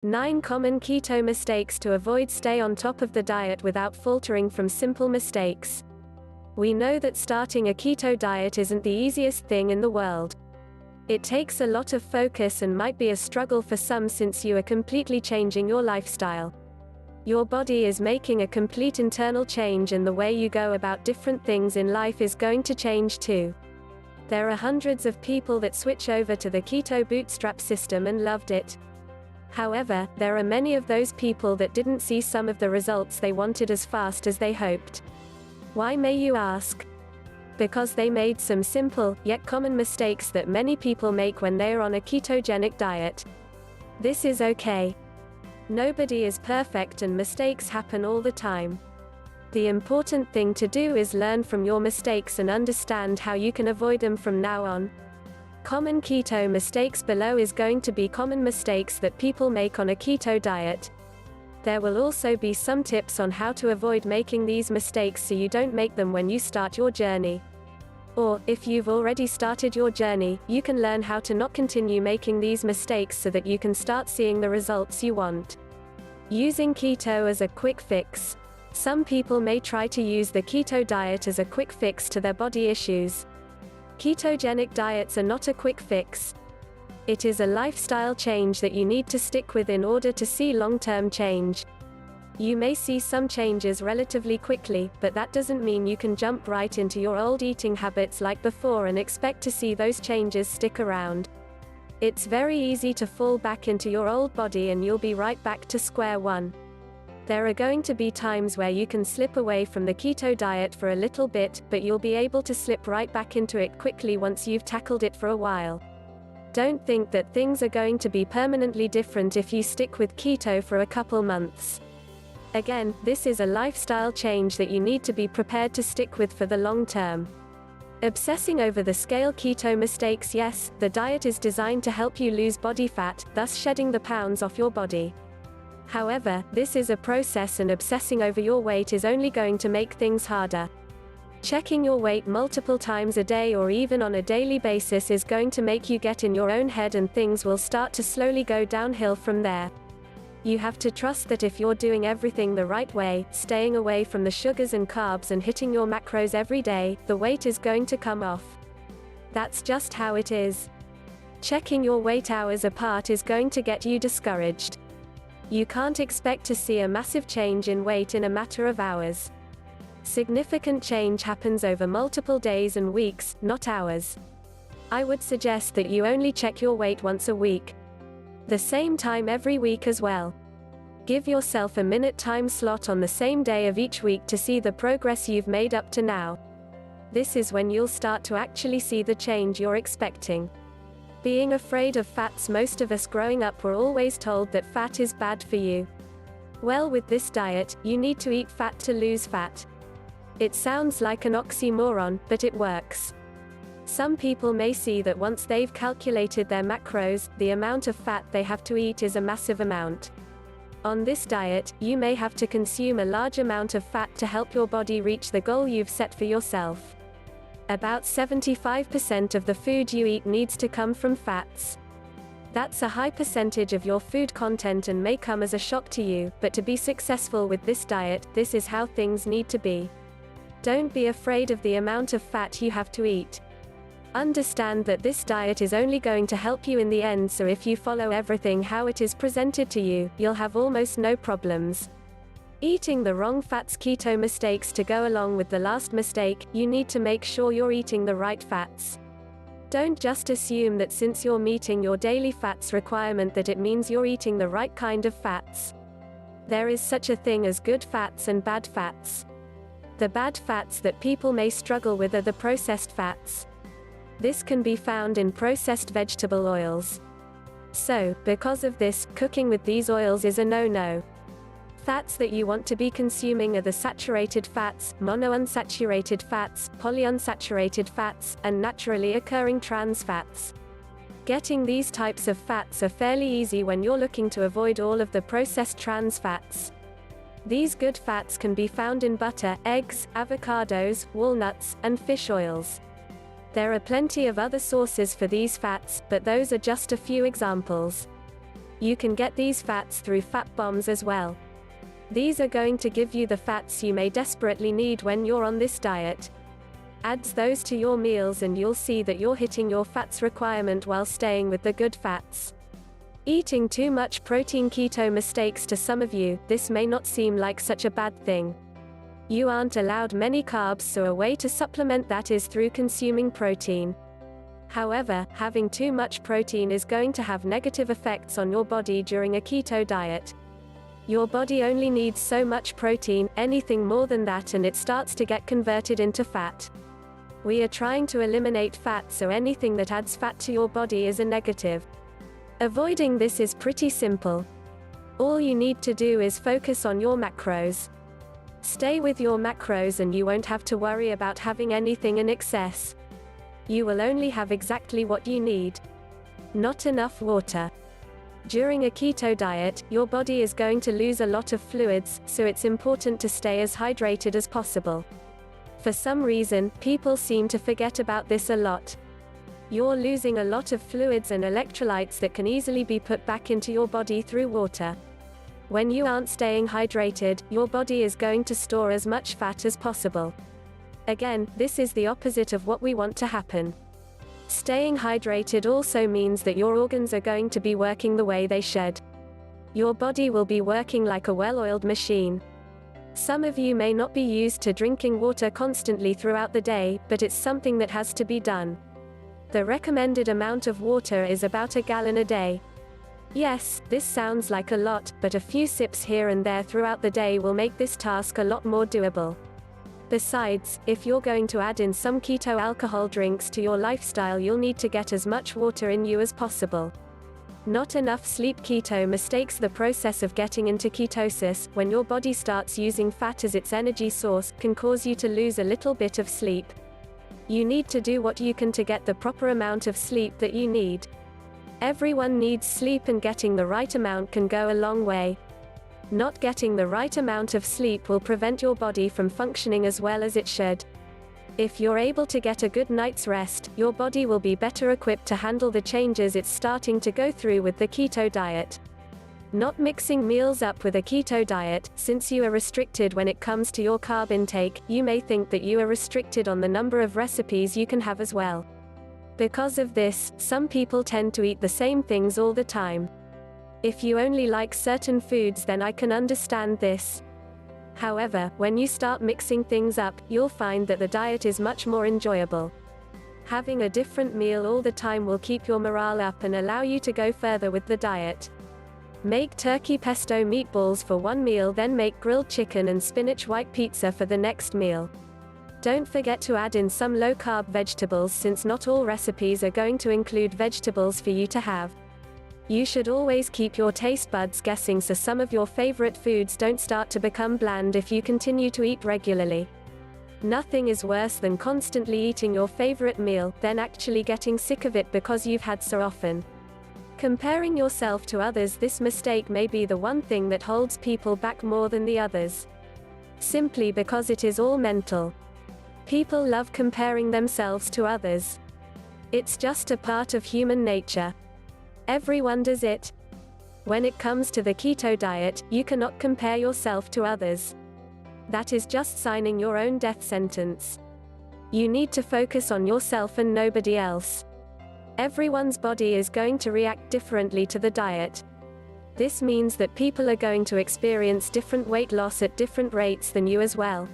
9 common keto mistakes to avoid. Stay on top of the diet without faltering from simple mistakes. We know that starting a keto diet isn't the easiest thing in the world. It takes a lot of focus and might be a struggle for some since you are completely changing your lifestyle. Your body is making a complete internal change, and the way you go about different things in life is going to change too. There are hundreds of people that switch over to the keto bootstrap system and loved it. However, there are many of those people that didn't see some of the results they wanted as fast as they hoped. Why, may you ask? Because they made some simple, yet common mistakes that many people make when they are on a ketogenic diet. This is okay. Nobody is perfect and mistakes happen all the time. The important thing to do is learn from your mistakes and understand how you can avoid them from now on. Common keto mistakes. Below is going to be common mistakes that people make on a keto diet. There will also be some tips on how to avoid making these mistakes so you don't make them when you start your journey. Or, if you've already started your journey, you can learn how to not continue making these mistakes so that you can start seeing the results you want. Using keto as a quick fix. Some people may try to use the keto diet as a quick fix to their body issues. Ketogenic diets are not a quick fix. It is a lifestyle change that you need to stick with in order to see long-term change. You may see some changes relatively quickly, but that doesn't mean you can jump right into your old eating habits like before and expect to see those changes stick around. It's very easy to fall back into your old body and you'll be right back to square one. There are going to be times where you can slip away from the keto diet for a little bit, but you'll be able to slip right back into it quickly once you've tackled it for a while. Don't think that things are going to be permanently different if you stick with keto for a couple months. Again, this is a lifestyle change that you need to be prepared to stick with for the long term. Obsessing over the scale. Keto mistakes. Yes, the diet is designed to help you lose body fat, thus shedding the pounds off your body. However, this is a process, and obsessing over your weight is only going to make things harder. Checking your weight multiple times a day or even on a daily basis is going to make you get in your own head, and things will start to slowly go downhill from there. You have to trust that if you're doing everything the right way, staying away from the sugars and carbs and hitting your macros every day, the weight is going to come off. That's just how it is. Checking your weight hours apart is going to get you discouraged. You can't expect to see a massive change in weight in a matter of hours. Significant change happens over multiple days and weeks, not hours. I would suggest that you only check your weight once a week. The same time every week as well. Give yourself a minute time slot on the same day of each week to see the progress you've made up to now. This is when you'll start to actually see the change you're expecting. Being afraid of fats. Most of us growing up were always told that fat is bad for you. Well, with this diet, you need to eat fat to lose fat. It sounds like an oxymoron, but it works. Some people may see that once they've calculated their macros, the amount of fat they have to eat is a massive amount. On this diet, you may have to consume a large amount of fat to help your body reach the goal you've set for yourself. About 75% of the food you eat needs to come from fats. That's a high percentage of your food content and may come as a shock to you, but to be successful with this diet, this is how things need to be. Don't be afraid of the amount of fat you have to eat. Understand that this diet is only going to help you in the end, so if you follow everything how it is presented to you, you'll have almost no problems. Eating the wrong fats. Keto mistakes. To go along with the last mistake, you need to make sure you're eating the right fats. Don't just assume that since you're meeting your daily fats requirement that it means you're eating the right kind of fats. There is such a thing as good fats and bad fats. The bad fats that people may struggle with are the processed fats. This can be found in processed vegetable oils. So, because of this, cooking with these oils is a no-no. Fats that you want to be consuming are the saturated fats, monounsaturated fats, polyunsaturated fats, and naturally occurring trans fats. Getting these types of fats are fairly easy when you're looking to avoid all of the processed trans fats. These good fats can be found in butter, eggs, avocados, walnuts, and fish oils. There are plenty of other sources for these fats, but those are just a few examples. You can get these fats through fat bombs as well. These are going to give you the fats you may desperately need when you're on this diet. Add those to your meals and you'll see that you're hitting your fats requirement while staying with the good fats. Eating too much protein. Keto mistakes. To some of you, this may not seem like such a bad thing. You aren't allowed many carbs, so a way to supplement that is through consuming protein. However, having too much protein is going to have negative effects on your body during a keto diet. Your body only needs so much protein, anything more than that and it starts to get converted into fat. We are trying to eliminate fat, so anything that adds fat to your body is a negative. Avoiding this is pretty simple. All you need to do is focus on your macros. Stay with your macros and you won't have to worry about having anything in excess. You will only have exactly what you need. Not enough water. During a keto diet, your body is going to lose a lot of fluids, so it's important to stay as hydrated as possible. For some reason, people seem to forget about this a lot. You're losing a lot of fluids and electrolytes that can easily be put back into your body through water. When you aren't staying hydrated, your body is going to store as much fat as possible. Again, this is the opposite of what we want to happen. Staying hydrated also means that your organs are going to be working the way they should. Your body will be working like a well-oiled machine. Some of you may not be used to drinking water constantly throughout the day, but it's something that has to be done. The recommended amount of water is about 1 gallon a day. Yes, this sounds like a lot, but a few sips here and there throughout the day will make this task a lot more doable. Besides, if you're going to add in some keto alcohol drinks to your lifestyle, you'll need to get as much water in you as possible. Not enough sleep. Keto mistakes. The process of getting into ketosis, when your body starts using fat as its energy source, can cause you to lose a little bit of sleep. You need to do what you can to get the proper amount of sleep that you need. Everyone needs sleep and getting the right amount can go a long way. Not getting the right amount of sleep will prevent your body from functioning as well as it should. If you're able to get a good night's rest, your body will be better equipped to handle the changes it's starting to go through with the keto diet. Not mixing meals up with a keto diet. Since you are restricted when it comes to your carb intake, you may think that you are restricted on the number of recipes you can have as well. Because of this, some people tend to eat the same things all the time. If you only like certain foods, then I can understand this. However, when you start mixing things up, you'll find that the diet is much more enjoyable. Having a different meal all the time will keep your morale up and allow you to go further with the diet. Make turkey pesto meatballs for one meal, then make grilled chicken and spinach white pizza for the next meal. Don't forget to add in some low-carb vegetables, since not all recipes are going to include vegetables for you to have. You should always keep your taste buds guessing, so some of your favorite foods don't start to become bland if you continue to eat regularly. Nothing is worse than constantly eating your favorite meal, then actually getting sick of it because you've had so often. Comparing yourself to others. This mistake may be the one thing that holds people back more than the others. Simply because it is all mental. People love comparing themselves to others. It's just a part of human nature. Everyone does it. When it comes to the keto diet, you cannot compare yourself to others. That is just signing your own death sentence. You need to focus on yourself and nobody else. Everyone's body is going to react differently to the diet. This means that people are going to experience different weight loss at different rates than you as well.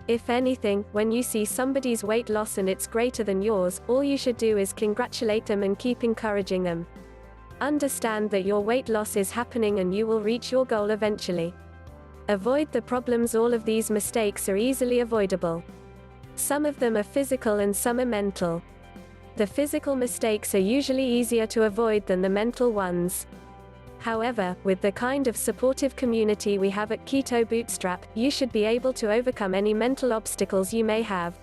If anything, when you see somebody's weight loss and it's greater than yours, all you should do is congratulate them and keep encouraging them. Understand that your weight loss is happening and you will reach your goal eventually. Avoid the problems. All of these mistakes are easily avoidable. Some of them are physical and some are mental. The physical mistakes are usually easier to avoid than the mental ones. However, with the kind of supportive community we have at Keto Bootstrap, you should be able to overcome any mental obstacles you may have.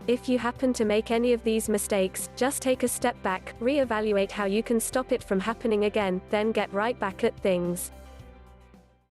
If you happen to make any of these mistakes, just take a step back, reevaluate how you can stop it from happening again, then get right back at things.